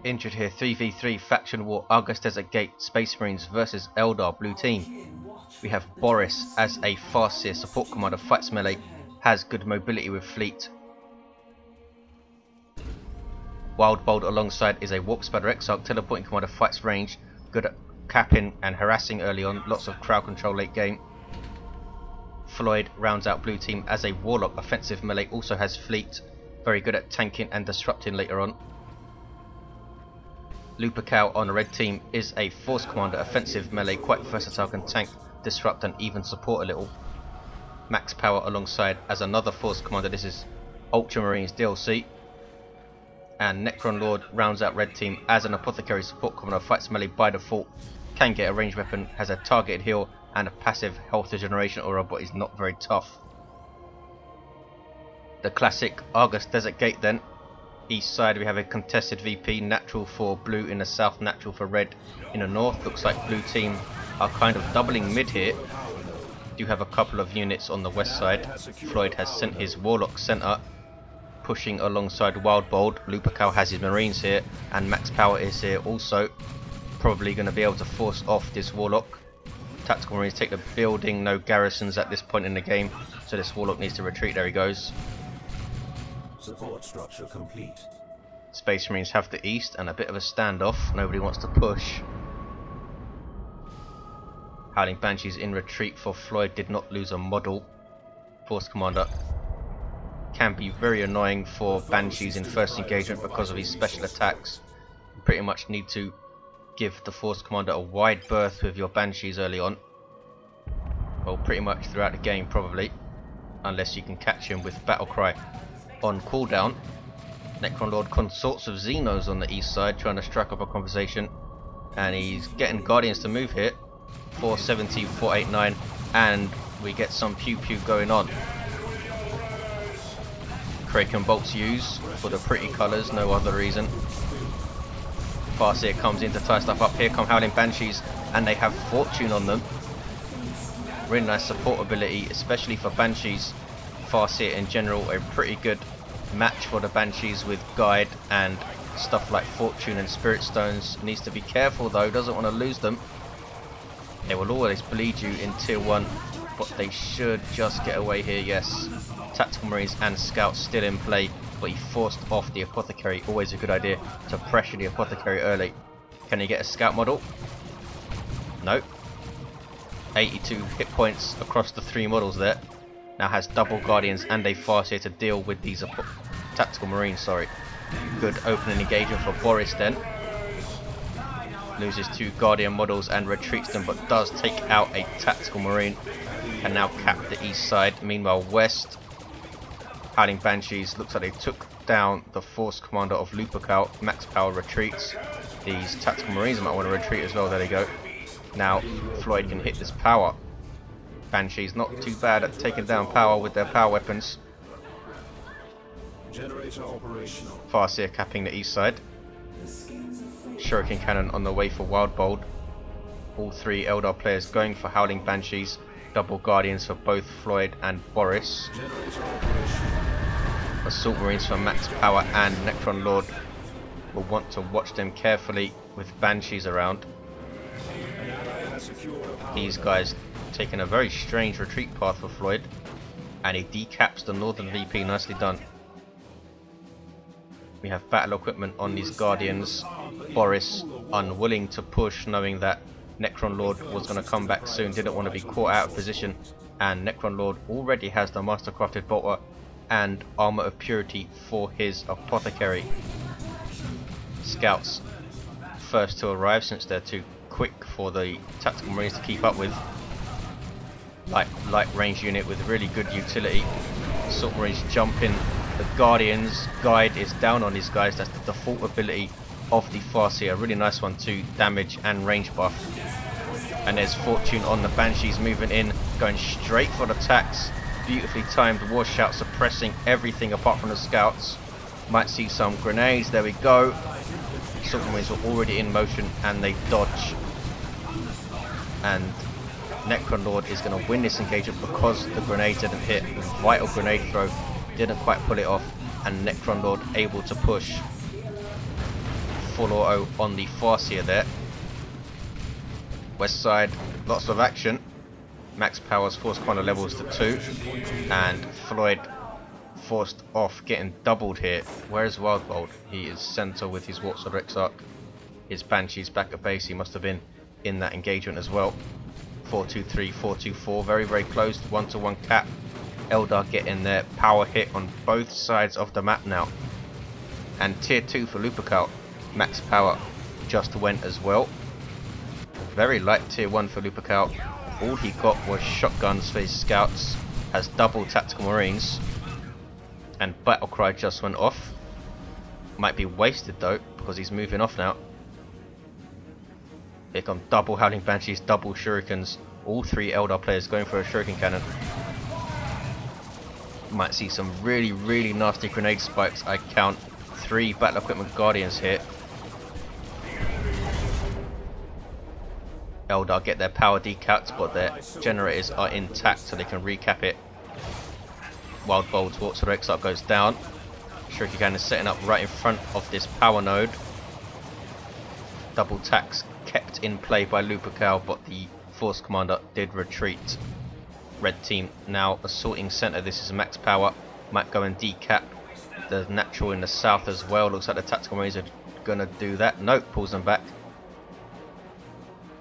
Injured here, 3v3 faction war, Argus Desert Gate, Space Marines versus Eldar blue team. We have Boris as a Farseer support commander, fights melee, has good mobility with fleet. Wildbold alongside is a warp spider Exarch, teleporting commander, fights range, good at capping and harassing early on, lots of crowd control late game. Floid rounds out blue team as a Warlock, offensive melee, also has fleet, very good at tanking and disrupting later on. Lupercal on red team is a force commander, offensive melee, quite versatile, can tank, disrupt and even support a little. Max power alongside as another force commander, this is Ultramarines DLC. And Necronlord rounds out red team as an Apothecary support commander, fights melee by default, can get a ranged weapon, has a targeted heal and a passive health regeneration aura, but is not very tough. The classic Argus Desert Gate then. East side we have a contested VP, natural for blue in the south, natural for red in the north. Looks like blue team are kind of doubling mid here. Do have a couple of units on the west side. Floyd has sent his Warlock center, pushing alongside Wildbold. Lupercal has his Marines here, and Max Power is here also. Probably going to be able to force off this Warlock. Tactical Marines take the building, no garrisons at this point in the game, so this Warlock needs to retreat. There he goes. Support structure complete. Space Marines have the east and a bit of a standoff. Nobody wants to push. Howling Banshees in retreat for Floyd, did not lose a model. Force Commander can be very annoying for Banshees in first engagement because of his special attacks. You pretty much need to give the Force Commander a wide berth with your Banshees early on. Well, pretty much throughout the game probably, unless you can catch him with Battle Cry on cooldown. Necronlord consorts of Xenos on the east side, trying to strike up a conversation, and he's getting Guardians to move here. 470, 489, and we get some pew pew going on. Kraken bolts used for the pretty colours, no other reason. Farseer comes in to tie stuff up. Here come Howling Banshees, and they have Fortune on them. Really nice support ability, especially for Banshees. Farseer in general a pretty good match for the Banshees with guide and stuff like Fortune and Spirit Stones. Needs to be careful though, doesn't want to lose them. They will always bleed you in tier 1, but they should just get away here. Yes, Tactical Marines and Scouts still in play, but he forced off the Apothecary. Always a good idea to pressure the Apothecary early. Can he get a Scout model? Nope. 82 hit points across the 3 models there. Now has double Guardians and a Farseer to deal with these Tactical Marines, sorry. Good opening engagement for Boris then. Loses 2 Guardian models and retreats them, but does take out a Tactical Marine. Can now cap the east side. Meanwhile west, Howling Banshees looks like they took down the Force Commander of Lupercal. Max Power retreats. These Tactical Marines might want to retreat as well. There they go. Now Floyd can hit this power. Banshees not too bad at taking down power with their power weapons. Generator operational. Farseer capping the east side. Shuriken Cannon on the way for Wildbold. All 3 Eldar players going for Howling Banshees. Double Guardians for both Floyd and Boris. Assault Marines for Max Power and Necronlord. Will want to watch them carefully with Banshees around. These guys taking a very strange retreat path for Floyd, and he decaps the northern VP. Nicely done. We have battle equipment on these Guardians. Boris unwilling to push, knowing that Necronlord was going to come back soon, didn't want to be caught out of position, and Necronlord already has the Mastercrafted Bolter and Armor of Purity for his Apothecary. Scouts first to arrive since they're too quick for the Tactical Marines to keep up with. Light range unit with really good utility. Assault Marines jump in. The Guardians guide is down on these guys. That's the default ability of the Farseer. A really nice one too, damage and range buff. And there's Fortune on the Banshees moving in, going straight for the attacks. Beautifully timed war shout, suppressing everything apart from the Scouts. Might see some grenades. There we go. Assault Marines were already in motion and they dodge. And Necronlord is going to win this engagement because the grenade didn't hit. The vital grenade throw didn't quite pull it off, and Necronlord able to push. full auto on the Farseer there. West side, lots of action. Max powers force commander levels to 2, and Floid forced off, getting doubled here. Where's Wildbold? He is centre with his Warps of Exarch. His Banshees back at base. He must have been in that engagement as well. 4-2-3, 4-2-4, very very close. 1-to-1 cap. Eldar getting their power hit on both sides of the map now. And tier 2 for Lupercal. Max power just went as well. Very light tier 1 for Lupercal. All he got was shotguns for his scouts. Has double tactical marines. And battlecry just went off. Might be wasted though, because he's moving off now. Here come double Howling Banshees, double Shurikens. All 3 Eldar players going for a Shuriken cannon. Might see some really, really nasty grenade spikes. I count 3 battle equipment Guardians here. Eldar get their power decapped, but their generators are intact, so they can recap it. Wildbold's Warps of Exarch goes down. Shuriken cannon is setting up right in front of this power node. Double tax kept in play by Lupercal, but the force commander did retreat. Red team now assaulting center. This is max power. Might go and decap the natural in the south as well. Looks like the tactical marines are gonna do that. Nope, pulls them back.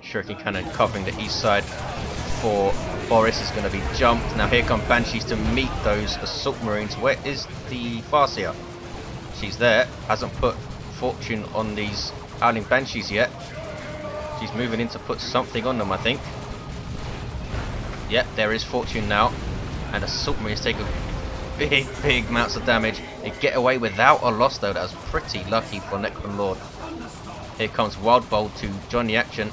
Shuriken cannon covering the east side for Boris is going to be jumped. Now here come Banshees to meet those assault marines. Where is the Farseer? She's there. Hasn't put fortune on these Howling Banshees yet. She's moving in to put something on them, I think. Yep, there is fortune now. And assault marines take a big amounts of damage. They get away without a loss though. That was pretty lucky for Necronlord. Here comes Wildbold to join the action.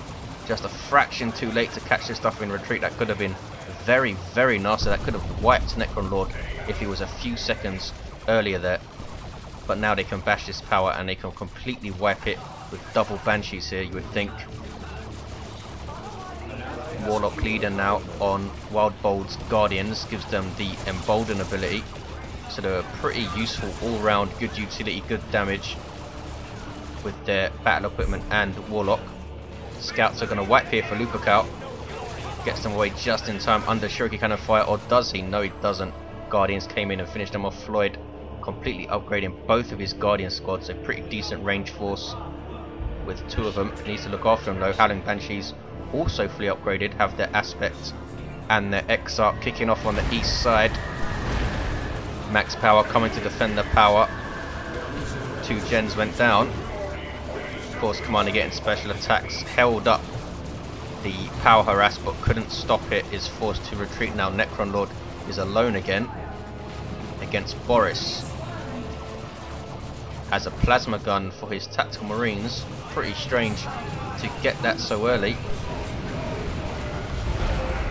Just a fraction too late to catch this stuff in retreat. That could have been very, very nasty. That could have wiped Necronlord if he was a few seconds earlier there. But now they can bash this power and they can completely wipe it with double Banshees here, you would think. Warlock leader now on Wildbold's Guardians gives them the Embolden ability. So they're pretty useful all-round, good utility, good damage with their battle equipment and Warlock. Scouts are going to wipe here for Lupercal. Gets them away just in time under Shuriken cannon fire, or does he? No, he doesn't. Guardians came in and finished them off. Floid completely upgrading both of his Guardian squads. A pretty decent range force with 2 of them. Needs to look after them though. Howling Banshees also fully upgraded, have their Aspect and their Exarch kicking off on the east side. Max power coming to defend the power. 2 gens went down. Force commander getting special attacks, held up the power harass but couldn't stop it, is forced to retreat now. Necronlord is alone again against Boris. Has a plasma gun for his tactical marines. Pretty strange to get that so early.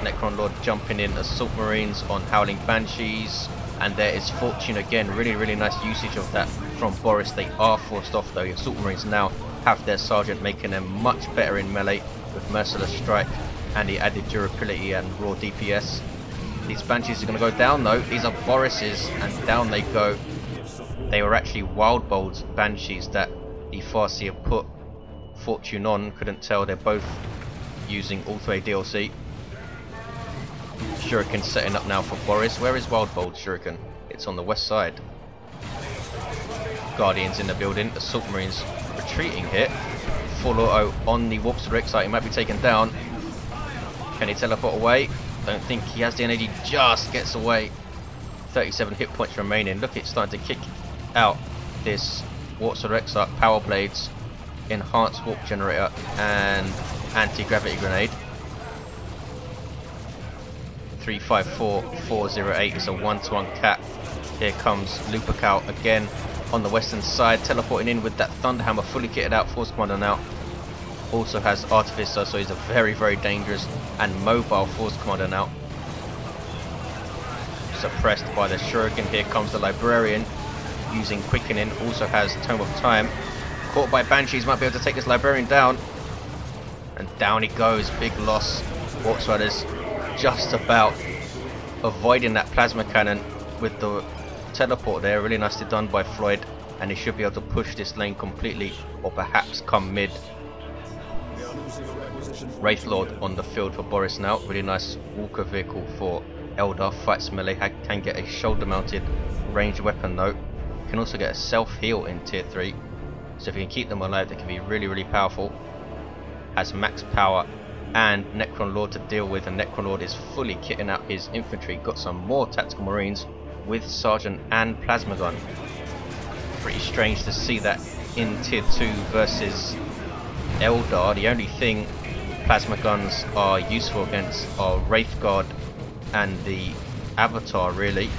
Necronlord jumping in assault marines on Howling Banshees, and there is fortune again. Really, really nice usage of that from Boris. They are forced off though. Assault marines now have their sergeant, making them much better in melee with Merciless Strike and the added durability and raw DPS. These Banshees are going to go down though. These are Boris's, and down they go. They were actually Wildbold's Banshees that the Farseer put fortune on. Couldn't tell, they're both using Auto A DLC. Shuriken setting up now for Boris. Where is Wildbold's Shuriken? It's on the west side. Guardians in the building. Assault Marines retreating here. Full auto on the Warps of Exarch. He might be taken down. Can he teleport away? Don't think he has the energy. Just gets away. 37 hit points remaining. Look, it's starting to kick out this Warps of Exarch, Power Blades, Enhanced Warp Generator and Anti-Gravity Grenade. 354408 is a 1-to-1 cap. Here comes Lupercal again on the western side, teleporting in with that Thunderhammer, fully kitted out. Force Commander now also has Artificer, so he's a very, very dangerous and mobile Force Commander now. Suppressed by the Shuriken. Here comes the Librarian using Quickening, also has Tome of Time. Caught by Banshees, might be able to take this Librarian down. And down he goes, big loss. Orks Riders just about avoiding that plasma cannon with the teleport there. Really nicely done by Floid. and he should be able to push this lane completely, or perhaps come mid. Wraithlord on the field for Boris now. Really nice walker vehicle for Eldar. Fights melee, can get a shoulder mounted ranged weapon though. Can also get a self heal in tier 3. So if you can keep them alive, they can be really powerful. Has max power and Necronlord to deal with, and Necronlord is fully kitting out his infantry. Got some more tactical marines with sergeant and plasma gun. Pretty strange to see that in tier 2 versus Eldar. The only thing plasma guns are useful against are Wraithguard and the Avatar really,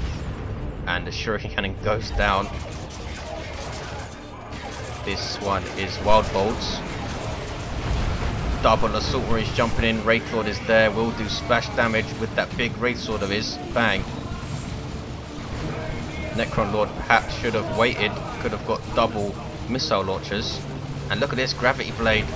and the Shuriken Cannon goes down. This one is Wildbolds. Double assault marines jumping in. Wraithlord is there, will do splash damage with that big Wraith Sword of his. Bang. Necronlord perhaps should have waited, could have got double missile launchers. And look at this gravity blade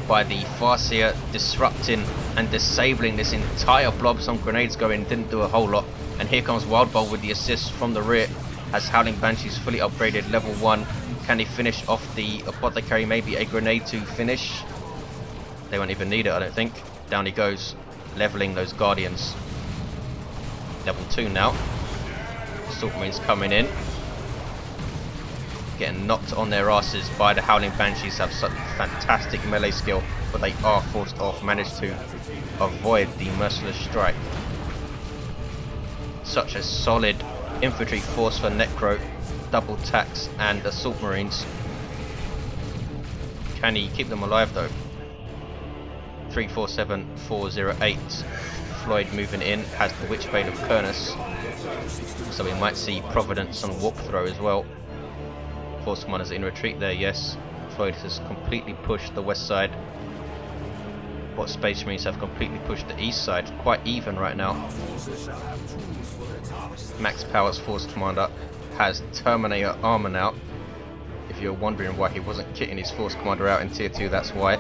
by the Farseer, disrupting and disabling this entire blob. Some grenades going, didn't do a whole lot. And here comes Wildbold with the assist from the rear as Howling Banshee's fully upgraded level 1. Can he finish off the Apothecary? Maybe a grenade to finish. They won't even need it, I don't think. Down he goes, leveling those Guardians. Level 2 now. Assault Marines coming in. Getting knocked on their asses by the Howling Banshees. Have such fantastic melee skill, but they are forced off. Managed to avoid the merciless strike. Such a solid infantry force for Necro. Double tax and assault marines. Can he keep them alive though? 347408. Floid moving in, has the Witchblade of Kernus, so we might see Providence on walkthrough as well. Force commanders in retreat there, yes. Floid has completely pushed the west side. What Space Marines have completely pushed the east side. Quite even right now. Max Powers Force Commander has Terminator armor now. If you're wondering why he wasn't kitting his Force Commander out in tier 2, that's why.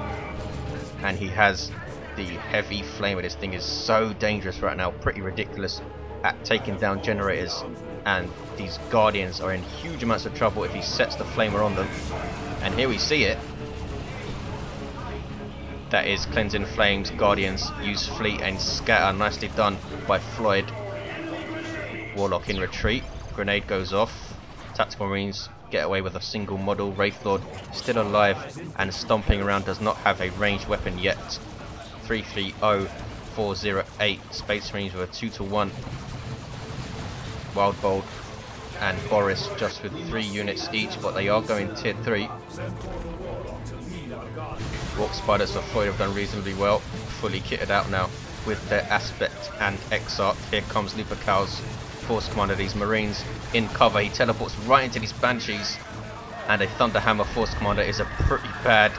And he has the heavy flamer. This thing is so dangerous right now, pretty ridiculous at taking down generators, and these Guardians are in huge amounts of trouble if he sets the flamer on them. And here we see it. That is Cleansing Flames, Guardians, use fleet and scatter. Nicely done by Floid. Warlock in retreat, grenade goes off. Tactical Marines get away with a single model. Wraithlord still alive and stomping around, does not have a ranged weapon yet. 330408. Space Marines were 2-1. Wildbold and Boris just with 3 units each, but they are going tier 3. Walk Spiders for Floyd have done reasonably well, fully kitted out now with their Aspect and Exarch. Here comes Lupercal's Force Commander, these Marines in cover. He teleports right into these Banshees, and a Thunderhammer Force Commander is a pretty bad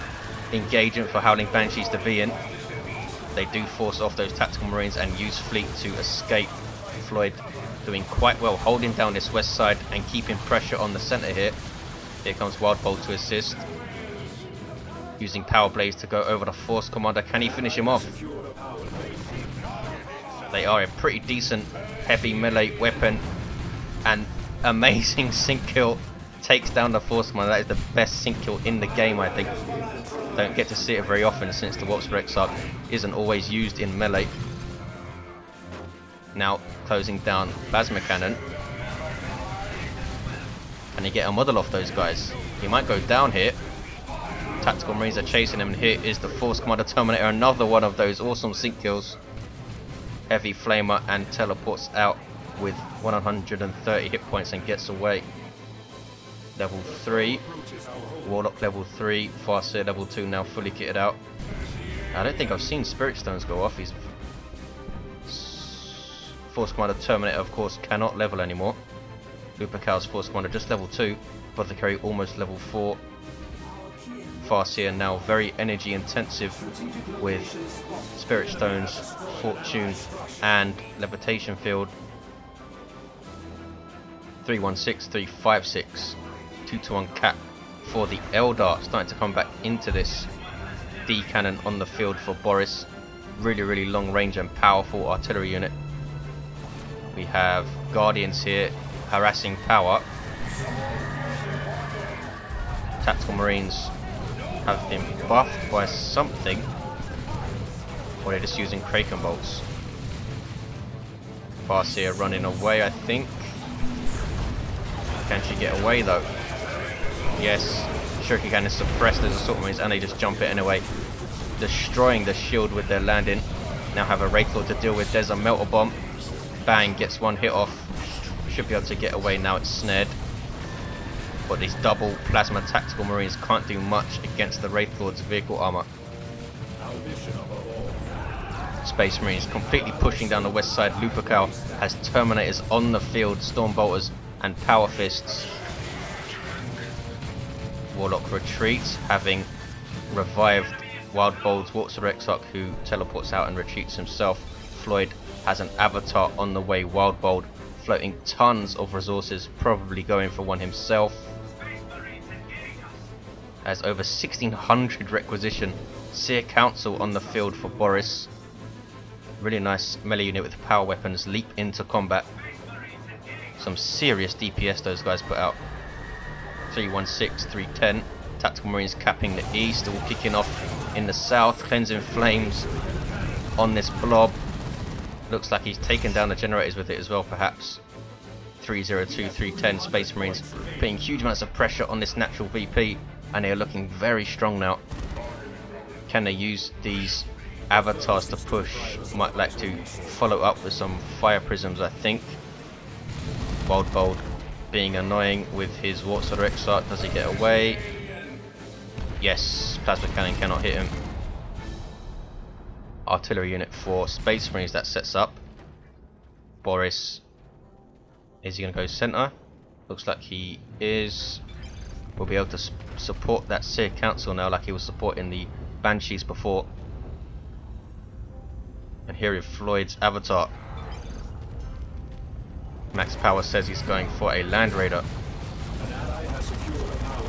engagement for Howling Banshees to be in. They do force off those tactical Marines and use fleet to escape. Floyd doing quite well, holding down this west side and keeping pressure on the centre here. Here comes Wildbolt to assist, using Power Blades to go over the Force Commander. Can he finish him off? They are a pretty decent heavy melee weapon, and amazing sync kill. Takes down the Force Commander. That is the best sync kill in the game, I think. Don't get to see it very often since the Warps for Exarch isn't always used in melee. Now closing down Plasma Cannon. Can he get a model off those guys? He might go down here. Tactical Marines are chasing him, and here is the Force Commander Terminator. Another one of those awesome sync kills. Heavy flamer and teleports out with 130 hit points and gets away. Level 3. Warlock level 3. Farseer level 2 now fully kitted out. I don't think I've seen Spirit Stones go off. His Force Commander Terminator, of course, cannot level anymore. Lupercal's Force Commander just level 2. Apothecary almost level 4. Farseer now very energy intensive with Spirit Stones, Fortune and Levitation Field. 316, 356, 2-1 cap for the Eldar, starting to come back into this. D cannon on the field for Boris. Really long range and powerful artillery unit. We have Guardians here harassing power. Tactical Marines have been buffed by something, or they're just using Kraken bolts. Farseer running away, I think. Can she get away though? Yes. Shuriken is suppressed as Assault Marines, and they just jump it anyway, destroying the shield with their landing. Now have a Wraith Lord to deal with. There's a Melter Bomb. Bang, gets one hit off. Should be able to get away. Now it's snared. But these double Plasma Tactical Marines can't do much against the Wraith Lord's vehicle armor. Space Marines completely pushing down the west side. Lupercal has Terminators on the field, Stormbolters and Power Fists. Warlock retreats, having revived Wildbold's Exarch, who teleports out and retreats himself. Floid has an avatar on the way. Wildbold floating tons of resources, probably going for one himself. Has over 1600 requisition. Seer Council on the field for Boris. Really nice melee unit with power weapons. Leap into combat. Some serious DPS those guys put out. 316, 310. Tactical Marines capping the east, all kicking off in the south. Cleansing Flames on this blob. Looks like he's taken down the generators with it as well, perhaps. 302, 310. Space Marines putting huge amounts of pressure on this natural VP, and they are looking very strong now. Can they use these avatars to push? Might like to follow up with some fire prisms, I think. Wildbold being annoying with his Exarch. Does he get away? Yes, Plasma Cannon cannot hit him. Artillery unit for Space Marines that sets up. Boris, is he going to go center? Looks like he is. Will be able to support that Seer Council now, like he was supporting the Banshees before. And here is Floyd's avatar. Max Power says he's going for a Land Raider.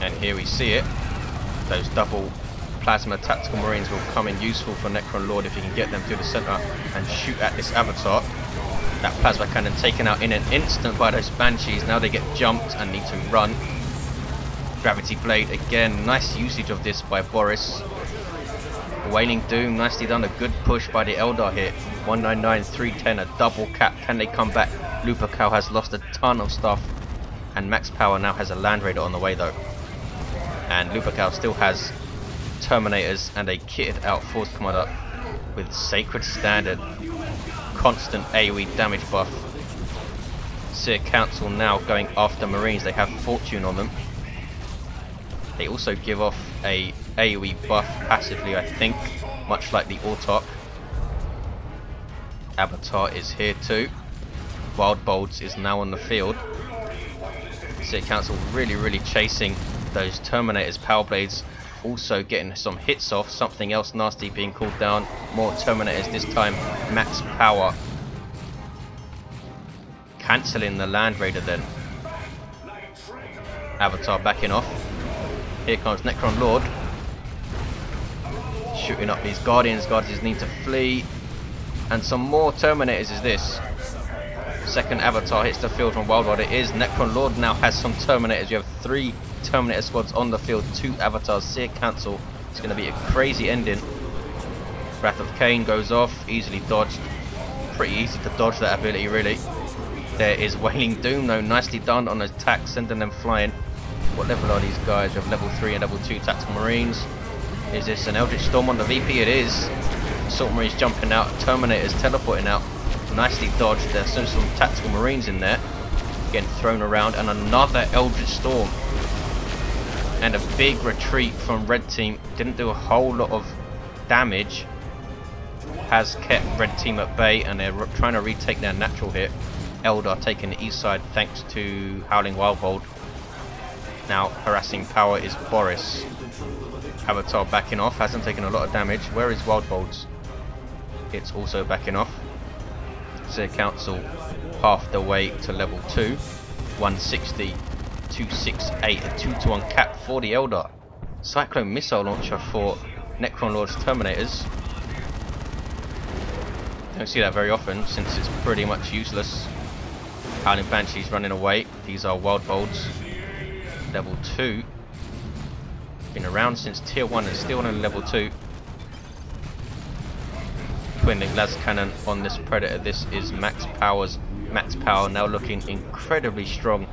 And here we see it. Those double Plasma Tactical Marines will come in useful for Necronlord if he can get them to the center and shoot at this avatar. That Plasma Cannon taken out in an instant by those Banshees. Now they get jumped and need to run. Gravity Blade again. Nice usage of this by Boris. Wailing Doom, nicely done. A good push by the Eldar here. 199, 310, a double cap. Can they come back? Lupercal has lost a ton of stuff, and Max Power now has a Land Raider on the way though. And Lupercal still has Terminators and a kitted out Force Commander with Sacred Standard. Constant AoE damage buff. Seer Council now going after Marines. They have Fortune on them. They also give off a AoE buff passively, I think, much like the Autarch. Avatar is here too. Wildbolds is now on the field. Seer Council really chasing those Terminators. Power Blades also getting some hits off. Something else nasty being called down. More Terminators, this time Max Power. Cancelling the Land Raider then. Avatar backing off. Here comes Necronlord. Shooting up these Guardians. Guardians need to flee. And some more Terminators is this. Second avatar hits the field from Wildbold. It is Necronlord now has some Terminators. You have 3 Terminator squads on the field, 2 avatars. Seer Council. It's going to be a crazy ending. Wrath of Cain goes off, easily dodged. Pretty easy to dodge that ability, really. There is Wailing Doom though, nicely done on attack, sending them flying. What level are these guys? You have level 3 and level 2 Tactical Marines. Is this an Eldritch Storm on the VP? It is. Assault Marines jumping out, Terminators teleporting out. Nicely dodged. There's some Tactical Marines in there. Getting thrown around, and another Eldritch Storm. And a big retreat from Red Team. Didn't do a whole lot of damage. Has kept Red Team at bay, and they're trying to retake their natural hit. Eldar taking the east side thanks to Howling Wildbold. Now harassing power is Boris. Avatar backing off, hasn't taken a lot of damage. Where is Wildbold's? It's also backing off. Seer Council half the way to level 2. 160, 268, a 2-to-1 cap for the Eldar. Cyclone missile launcher for Necronlord's Terminators. Don't see that very often since it's pretty much useless. Howling Banshees running away. These are Wildbolds. Level 2. Been around since tier 1 and still on level 2. Twin-link las cannon on this Predator. This is max power, now looking incredibly strong.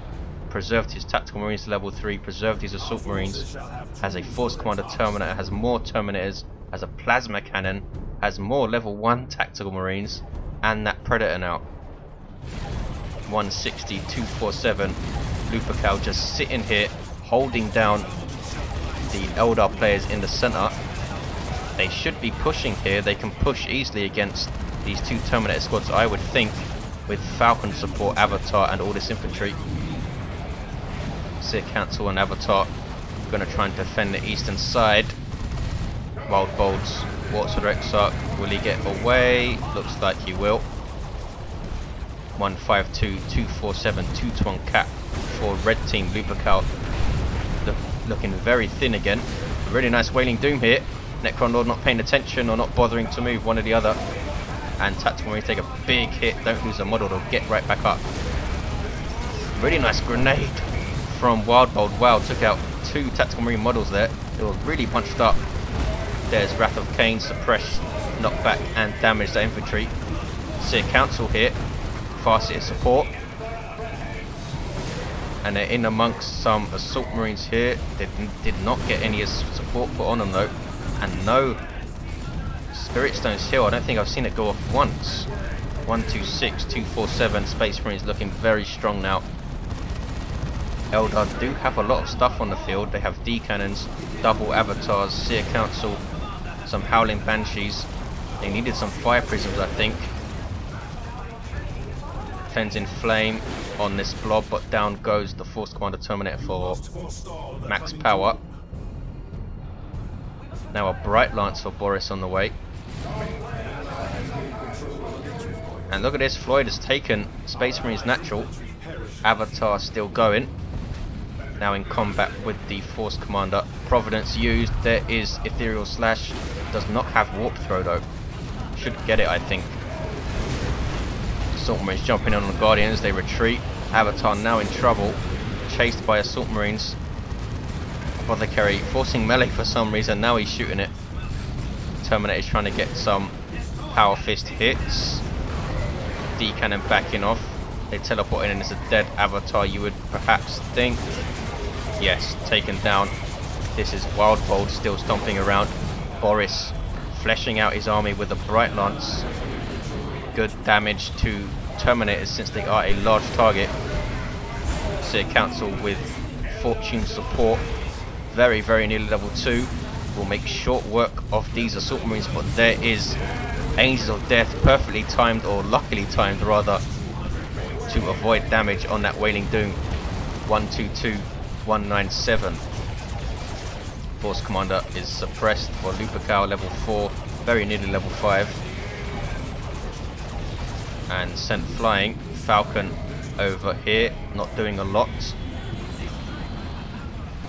Preserved his tactical marines to level 3, preserved his assault marines, has a force commander Terminator, has more Terminators, has a plasma cannon, has more level 1 tactical marines, and that Predator now. 160, 247, Lupercal just sitting here, holding down the Eldar players in the center. They should be pushing here. They can push easily against these two Terminator squads, I would think, with Falcon support, Avatar, and all this infantry. Seer Council and Avatar going to try and defend the eastern side. Wildbold's Wartsword Exarch, will he get away? Looks like he will. 152, 247, 2-to-1 cap for red team. Lupercal looking very thin again. Really nice Wailing Doom here. Necronlord not paying attention or not bothering to move, one or the other. And Tactical Marines take a big hit. Don't lose a model, they'll get right back up. Really nice grenade from Wildbold. Wow, took out 2 Tactical Marine models there. They were really bunched up. There's Wrath of Cain, suppress, knock back and damage the infantry. Seer Council here. Farseer support. And they're in amongst some Assault Marines here. They did not get any support put on them though. And no Spirit Stones here. I don't think I've seen it go off once. 126, 247. Space Marines looking very strong now. Eldar do have a lot of stuff on the field. They have D cannons, double avatars, Seer Council, some Howling Banshees. They needed some fire prisms, I think. Cleansing Flame on this blob, but down goes the Force Commander Terminator for max power. Now a Bright Lance for Boris on the way. And look at this, Floid has taken Space Marines natural. Avatar still going. Now in combat with the Force Commander. Providence used. There is Ethereal Slash. Does not have Warp Throw though. Should get it, I think. Assault Marines jumping on the Guardians. They retreat. Avatar now in trouble. Chased by Assault Marines. Apothecary forcing melee for some reason. Now he's shooting it. Terminator is trying to get some Power Fist hits. D cannon backing off. They teleport in and it's a dead Avatar, you would perhaps think. Yes, taken down. This is Wildbold still stomping around. Boris fleshing out his army with a Bright Lance. Good damage to Terminators since they are a large target. Seer Council with Fortune support. Very, very nearly level 2. Will make short work of these Assault Marines, but there is Angels of Death, perfectly timed, or luckily timed rather, to avoid damage on that Wailing Doom. 122, 197. Force Commander is suppressed for Lupercal, level 4, very nearly level 5. And sent flying. Falcon over here, not doing a lot.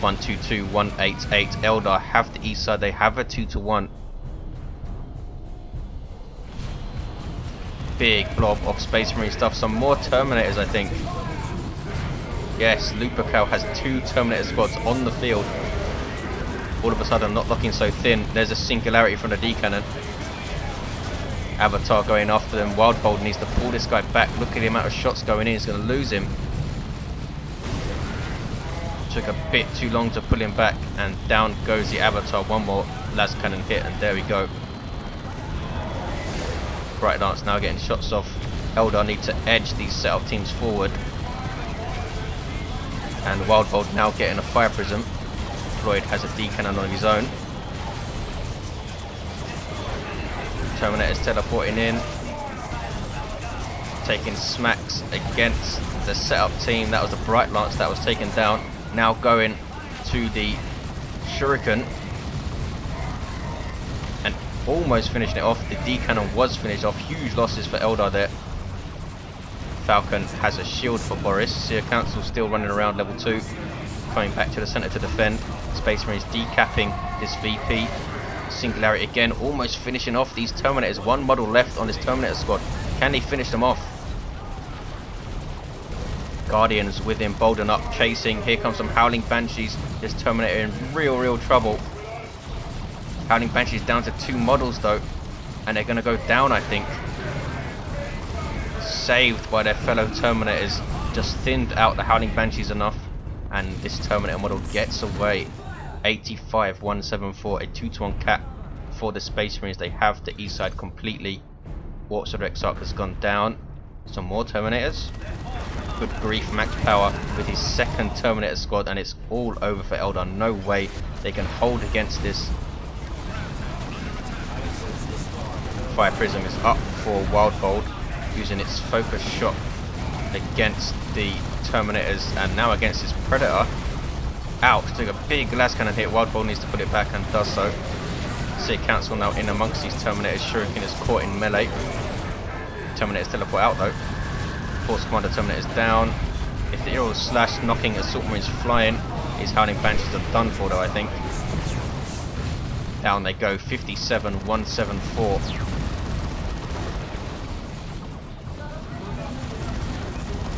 122, 188. Eldar have the east side, they have a 2-to-1. Big blob of Space Marine stuff. Some more Terminators, I think. Yes, Lupercal has 2 Terminator squads on the field. All of a sudden, not looking so thin. There's a Singularity from the D cannon. Avatar going after them. Wildbold needs to pull this guy back. Look at the amount of shots going in. He's going to lose him. Took a bit too long to pull him back, and down goes the Avatar. One more las cannon hit, and there we go. Bright Lance now getting shots off. Eldar need to edge these setup teams forward. And Wildbold now getting a Fire Prism. Floid has a D cannon on his own. Terminator's teleporting in. Taking smacks against the setup team. That was the Bright Lance that was taken down. Now going to the Shuriken. And almost finishing it off. The D cannon was finished off. Huge losses for Eldar there. Falcon has a shield for Boris. Seer Council still running around level 2. Coming back to the centre to defend. Space Marines decapping this VP. Singularity again, almost finishing off these Terminators. One model left on this Terminator squad. Can he finish them off? Guardians with him, bolden up, chasing. Here comes some Howling Banshees. This Terminator in real trouble. Howling Banshees down to 2 models though, and they're going to go down, I think. Saved by their fellow Terminators. Just thinned out the Howling Banshees enough, and this Terminator model gets away. 85-174, a 2-to-1 cap for the Space Marines. They have the east side completely. Orks of Exarch has gone down. Some more Terminators. Good grief, max power with his 2nd Terminator squad, and it's all over for Eldar. No way they can hold against this. Fire Prism is up for Wildbold, using its focus shot against the Terminators, and now against his Predator. Ouch, took a big glass cannon hit. Wildbold needs to put it back and does so. See Council now in amongst these Terminators. Shuriken is caught in melee. Terminators teleport out though. Force Commander Terminators down. If the arrows slash, knocking Assault Marines flying, his Howling Banshees are done for though, I think. Down they go, 57-174.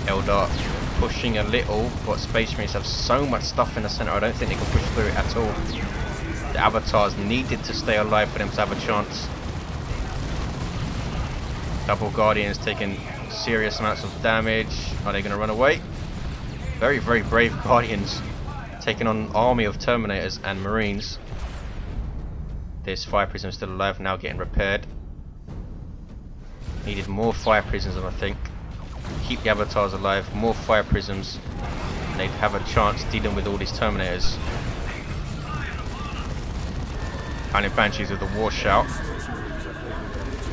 Eldar pushing a little, but Space Marines have so much stuff in the center, I don't think they can push through it at all. The avatars needed to stay alive for them to have a chance. Double Guardians taking serious amounts of damage. Are they going to run away? Very brave Guardians taking on an army of Terminators and Marines. This Fire Prism is still alive, now getting repaired. Needed more Fire Prisms, I think. Keep the avatars alive, more Fire Prisms, and they'd have a chance dealing with all these Terminators. Howling Banshees with the War Shout.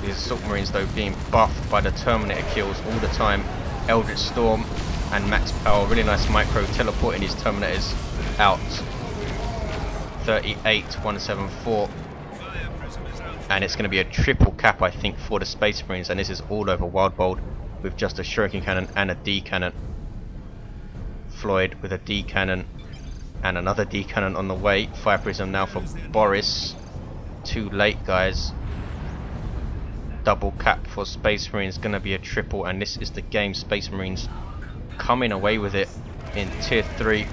These Assault Marines though being buffed by the Terminator kills all the time. Eldritch Storm and max power, really nice micro teleporting these Terminators out. 38-174. And it's going to be a triple cap, I think, for the Space Marines, and this is all over Wildbold with just a Shuriken Cannon and a D Cannon. Floid with a D Cannon and another D Cannon on the way. Fire Prism now for Boris. Too late, guys. Double cap for Space Marines, gonna be a triple, and this is the game. Space Marines coming away with it in tier 3.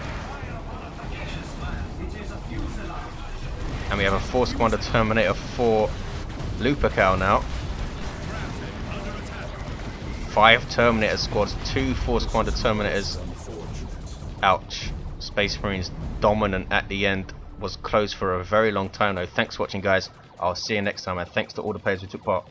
And we have a Force Commander Terminator for Lupercal now. 5 Terminator squads, 2 Force Commander Terminators. Ouch. Space Marines dominant at the end. Was close for a very long time though. Thanks for watching, guys. I'll see you next time, and thanks to all the players who took part.